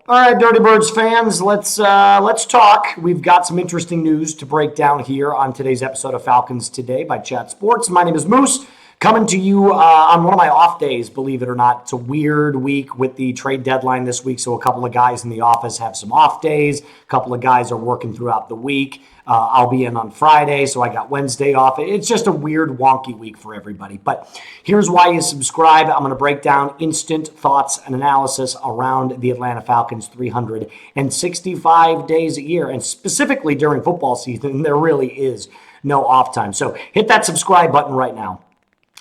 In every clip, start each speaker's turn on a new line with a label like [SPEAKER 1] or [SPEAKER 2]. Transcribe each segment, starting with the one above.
[SPEAKER 1] All right, Dirty Birds fans, let's talk. We've got some interesting news to break down here on today's episode of Falcons Today by Chat Sports. My name is Moose, coming to you on one of my off days, believe it or not. It's a weird week with the trade deadline this week, so a couple of guys in the office have some off days. A couple of guys are working throughout the week. I'll be in on Friday, so I got Wednesday off. It's just a weird, wonky week for everybody. But here's why you subscribe. I'm going to break down instant thoughts and analysis around the Atlanta Falcons 365 days a year. And specifically during football season, there really is no off time. So hit that subscribe button right now.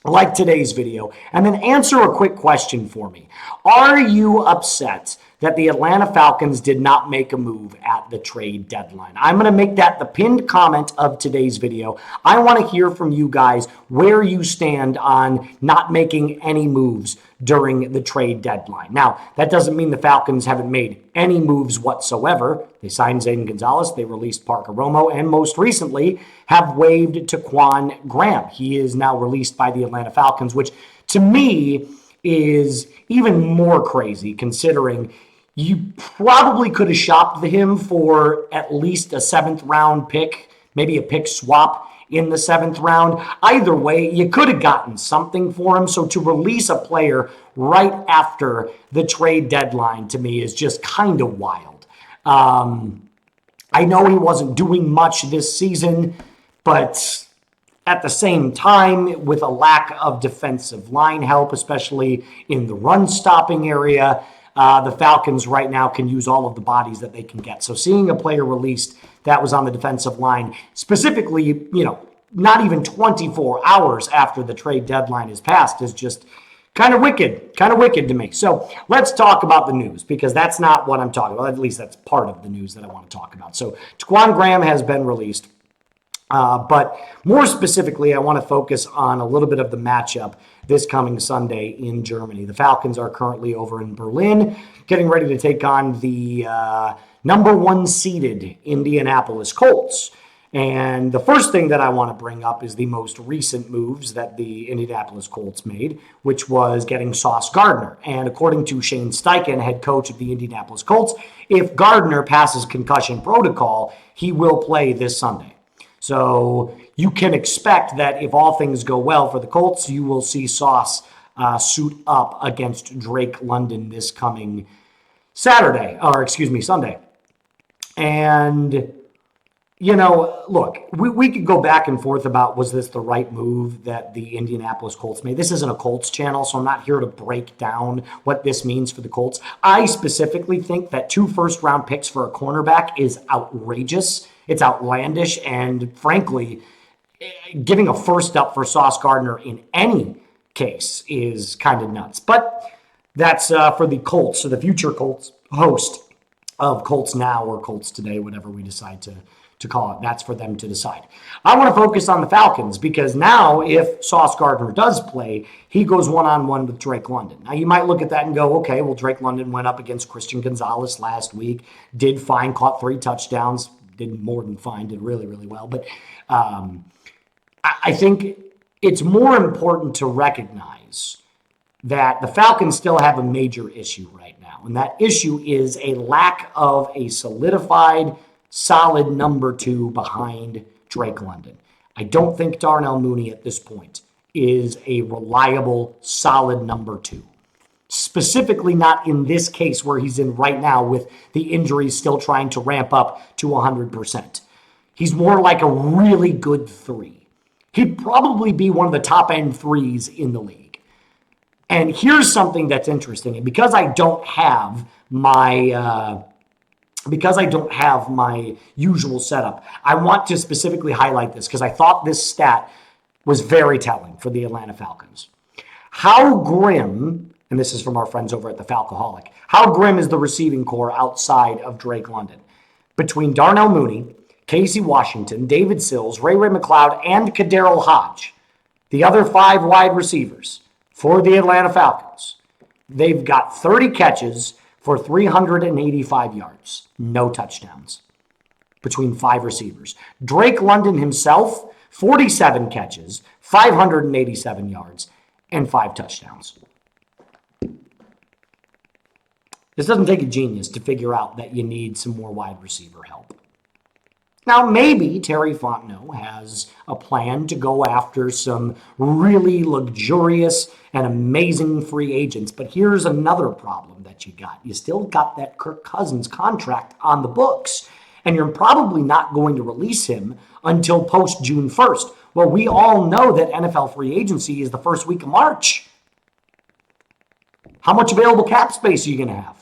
[SPEAKER 1] Like today's video, and then answer a quick question for me. Are you upset that the Atlanta Falcons did not make a move at the trade deadline? I'm going to make that the pinned comment of today's video. I want to hear from you guys where you stand on not making any moves during the trade deadline. Now, that doesn't mean the Falcons haven't made any moves whatsoever. They signed Zayden Gonzalez, they released Parker Romo, and most recently have waived Taquan Graham. He is now released by the Atlanta Falcons, which to me is even more crazy considering you probably could have shopped him for at least a 7th round pick, maybe a pick swap in the 7th round. Either way, you could have gotten something for him. So to release a player right after the trade deadline to me is just kind of wild. I know he wasn't doing much this season, but at the same time, with a lack of defensive line help, especially in the run-stopping area, the Falcons right now can use all of the bodies that they can get. So seeing a player released that was on the defensive line, specifically, not even 24 hours after the trade deadline is passed, is just kind of wicked to me. So let's talk about the news, because that's not what I'm talking about. At least that's part of the news that I want to talk about. So Taquan Graham has been released. But more specifically, I want to focus on a little bit of the matchup this coming Sunday in Germany. The Falcons are currently over in Berlin, getting ready to take on the number 1 seeded Indianapolis Colts. And the first thing that I want to bring up is the most recent moves that the Indianapolis Colts made, which was getting Sauce Gardner. And according to Shane Steichen, head coach of the Indianapolis Colts, if Gardner passes concussion protocol, he will play this Sunday. So you can expect that if all things go well for the Colts, you will see Sauce suit up against Drake London this coming Sunday. And, look, we could go back and forth about, was this the right move that the Indianapolis Colts made? This isn't a Colts channel, so I'm not here to break down what this means for the Colts. I specifically think that 2 first-round picks for a cornerback is outrageous. It's outlandish, and frankly, giving a first up for Sauce Gardner in any case is kind of nuts. But that's for the Colts, so the future Colts host of Colts Now or Colts Today, whatever we decide to call it. That's for them to decide. I want to focus on the Falcons, because now if Sauce Gardner does play, he goes one-on-one with Drake London. Now you might look at that and go, okay, well, Drake London went up against Christian Gonzalez last week, did fine, caught 3 touchdowns, did more than fine, did really, really well. But I think it's more important to recognize that the Falcons still have a major issue right now. And that issue is a lack of a solidified, solid number 2 behind Drake London. I don't think Darnell Mooney at this point is a reliable, solid number 2. Specifically not in this case where he's in right now with the injuries still trying to ramp up to 100%. He's more like a really good 3. He'd probably be one of the top end 3s in the league. And here's something that's interesting. And because I don't have my usual setup, I want to specifically highlight this because I thought this stat was very telling for the Atlanta Falcons. How grim, and this is from our friends over at the Falcoholic, how grim is the receiving core outside of Drake London? Between Darnell Mooney, Casey Washington, David Sills, Ray McLeod, and Kaderil Hodge, the other 5 wide receivers for the Atlanta Falcons, they've got 30 catches for 385 yards, no touchdowns, between 5 receivers. Drake London himself, 47 catches, 587 yards, and 5 touchdowns. This doesn't take a genius to figure out that you need some more wide receiver help. Now, maybe Terry Fontenot has a plan to go after some really luxurious and amazing free agents, but here's another problem that you got. You still got that Kirk Cousins contract on the books, and you're probably not going to release him until post June 1st. Well, we all know that NFL free agency is the first week of March. How much available cap space are you going to have?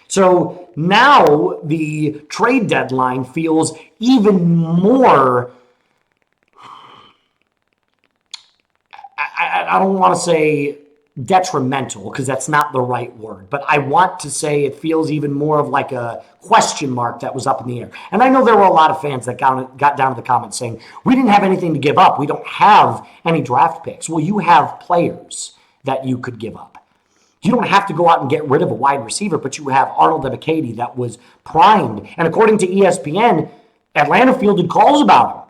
[SPEAKER 1] So now the trade deadline feels even more, I don't want to say detrimental because that's not the right word, but I want to say it feels even more of like a question mark that was up in the air. And I know there were a lot of fans that got down to the comments saying, we didn't have anything to give up. We don't have any draft picks. Well, you have players that you could give up. You don't have to go out and get rid of a wide receiver, but you have Arnold Ebiketie that was primed. And according to ESPN, Atlanta fielded calls about him.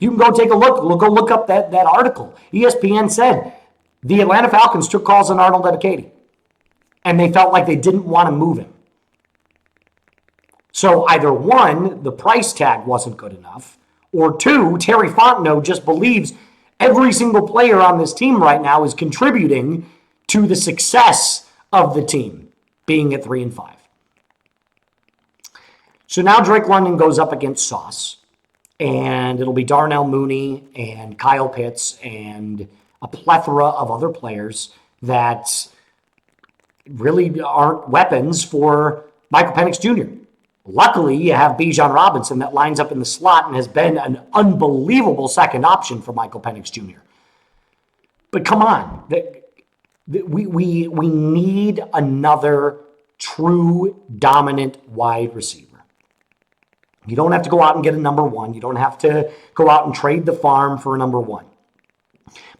[SPEAKER 1] You can go take a look. Go look up that article. ESPN said the Atlanta Falcons took calls on Arnold Ebiketie, and they felt like they didn't want to move him. So either one, the price tag wasn't good enough, or two, Terry Fontenot just believes every single player on this team right now is contributing to the success of the team being at 3-5. So now Drake London goes up against Sauce, and it'll be Darnell Mooney and Kyle Pitts and a plethora of other players that really aren't weapons for Michael Penix Jr. Luckily, you have Bijan Robinson that lines up in the slot and has been an unbelievable second option for Michael Penix Jr. But come on, we need another true dominant wide receiver. You don't have to go out and get a number one. You don't have to go out and trade the farm for a number one.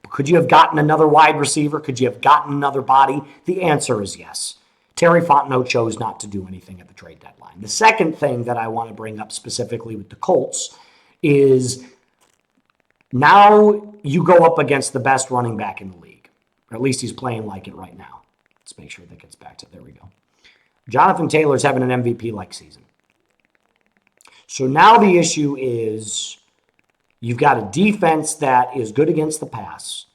[SPEAKER 1] But could you have gotten another wide receiver? Could you have gotten another body? The answer is yes. Terry Fontenot chose not to do anything at the trade deadline. The second thing that I want to bring up specifically with the Colts is now you go up against the best running back in the league. Or at least he's playing like it right now. Let's make sure that gets back to, there we go. Jonathan Taylor's having an MVP-like season. So now the issue is you've got a defense that is good against the pass,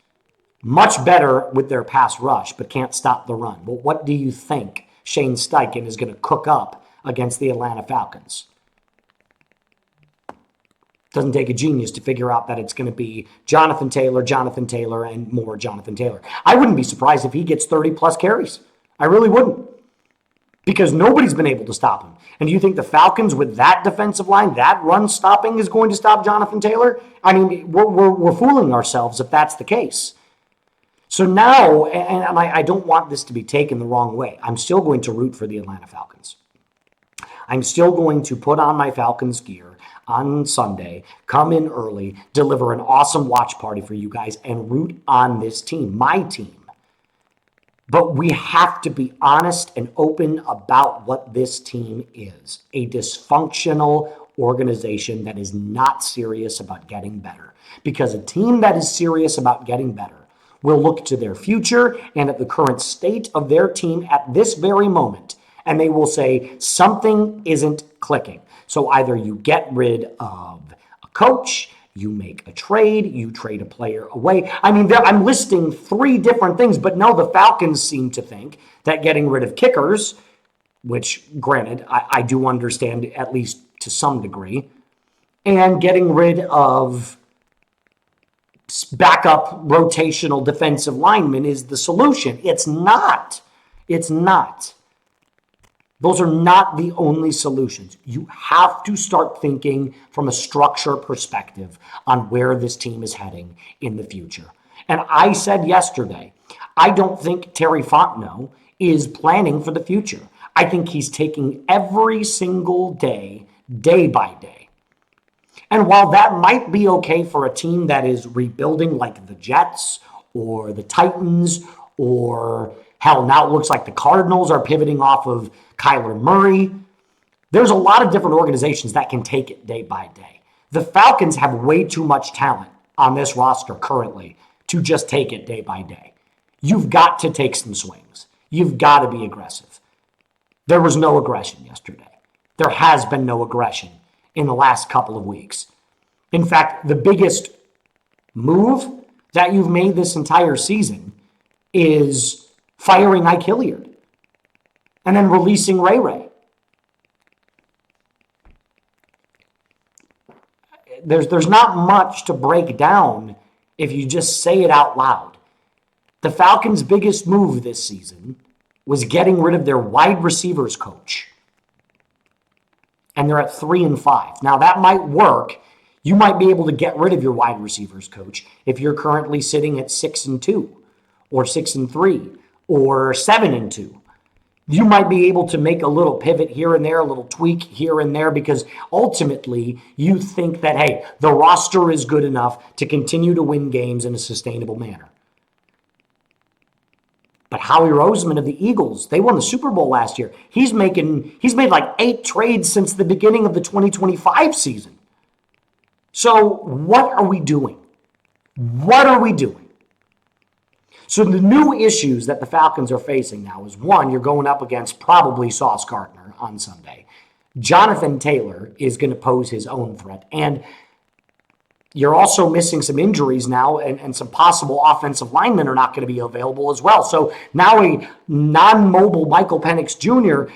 [SPEAKER 1] much better with their pass rush, but can't stop the run. Well, what do you think Shane Steichen is going to cook up against the Atlanta Falcons? Doesn't take a genius to figure out that it's going to be Jonathan Taylor, and more Jonathan Taylor. I wouldn't be surprised if he gets 30-plus carries. I really wouldn't. Because nobody's been able to stop him. And do you think the Falcons, with that defensive line, that run stopping, is going to stop Jonathan Taylor? I mean, we're fooling ourselves if that's the case. So now, and I don't want this to be taken the wrong way, I'm still going to root for the Atlanta Falcons. I'm still going to put on my Falcons gear on Sunday, come in early, deliver an awesome watch party for you guys, and root on this team, my team. But we have to be honest and open about what this team is. A dysfunctional organization that is not serious about getting better. Because a team that is serious about getting better will look to their future and at the current state of their team at this very moment, and they will say something isn't clicking. So either you get rid of a coach, you make a trade, you trade a player away. I mean, I'm listing 3 different things, but no, the Falcons seem to think that getting rid of kickers, which granted, I do understand at least to some degree, and getting rid of backup rotational defensive linemen is the solution. It's not. It's not. Those are not the only solutions. You have to start thinking from a structure perspective on where this team is heading in the future. And I said yesterday, I don't think Terry Fontenot is planning for the future. I think he's taking every single day, day by day. And while that might be okay for a team that is rebuilding like the Jets or the Titans or hell, now it looks like the Cardinals are pivoting off of Kyler Murray. There's a lot of different organizations that can take it day by day. The Falcons have way too much talent on this roster currently to just take it day by day. You've got to take some swings. You've got to be aggressive. There was no aggression yesterday. There has been no aggression in the last couple of weeks. In fact, the biggest move that you've made this entire season is firing Ike Hilliard and then releasing Ray Ray. There's not much to break down if you just say it out loud. The Falcons' biggest move this season was getting rid of their wide receivers coach. And they're at 3-5. Now that might work. You might be able to get rid of your wide receivers coach if you're currently sitting at 6-2 or 6-3 or 7-2. You might be able to make a little pivot here and there, a little tweak here and there, because ultimately you think that, hey, the roster is good enough to continue to win games in a sustainable manner. But Howie Roseman of the Eagles, they won the Super Bowl last year. He's made like 8 trades since the beginning of the 2025 season. So what are we doing? What are we doing? So the new issues that the Falcons are facing now is, one, you're going up against probably Sauce Gardner on Sunday. Jonathan Taylor is going to pose his own threat. And you're also missing some injuries now, and some possible offensive linemen are not going to be available as well. So now a non-mobile Michael Penix Jr.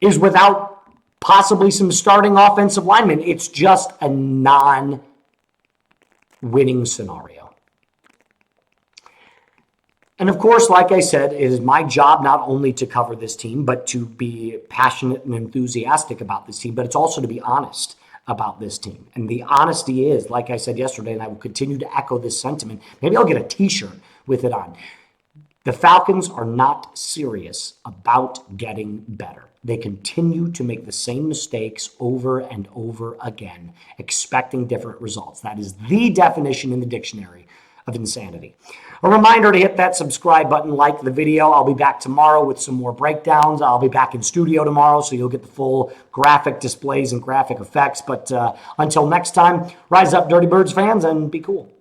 [SPEAKER 1] is without possibly some starting offensive linemen. It's just a non-winning scenario. And of course, like I said, it is my job not only to cover this team, but to be passionate and enthusiastic about this team, but it's also to be honest about this team. And the honesty is, like I said yesterday, and I will continue to echo this sentiment, maybe I'll get a t-shirt with it on. The Falcons are not serious about getting better. They continue to make the same mistakes over and over again, expecting different results. That is the definition in the dictionary of insanity. A reminder to hit that subscribe button, like the video. I'll be back tomorrow with some more breakdowns. I'll be back in studio tomorrow, so you'll get the full graphic displays and graphic effects. But until next time, rise up, Dirty Birds fans, and be cool.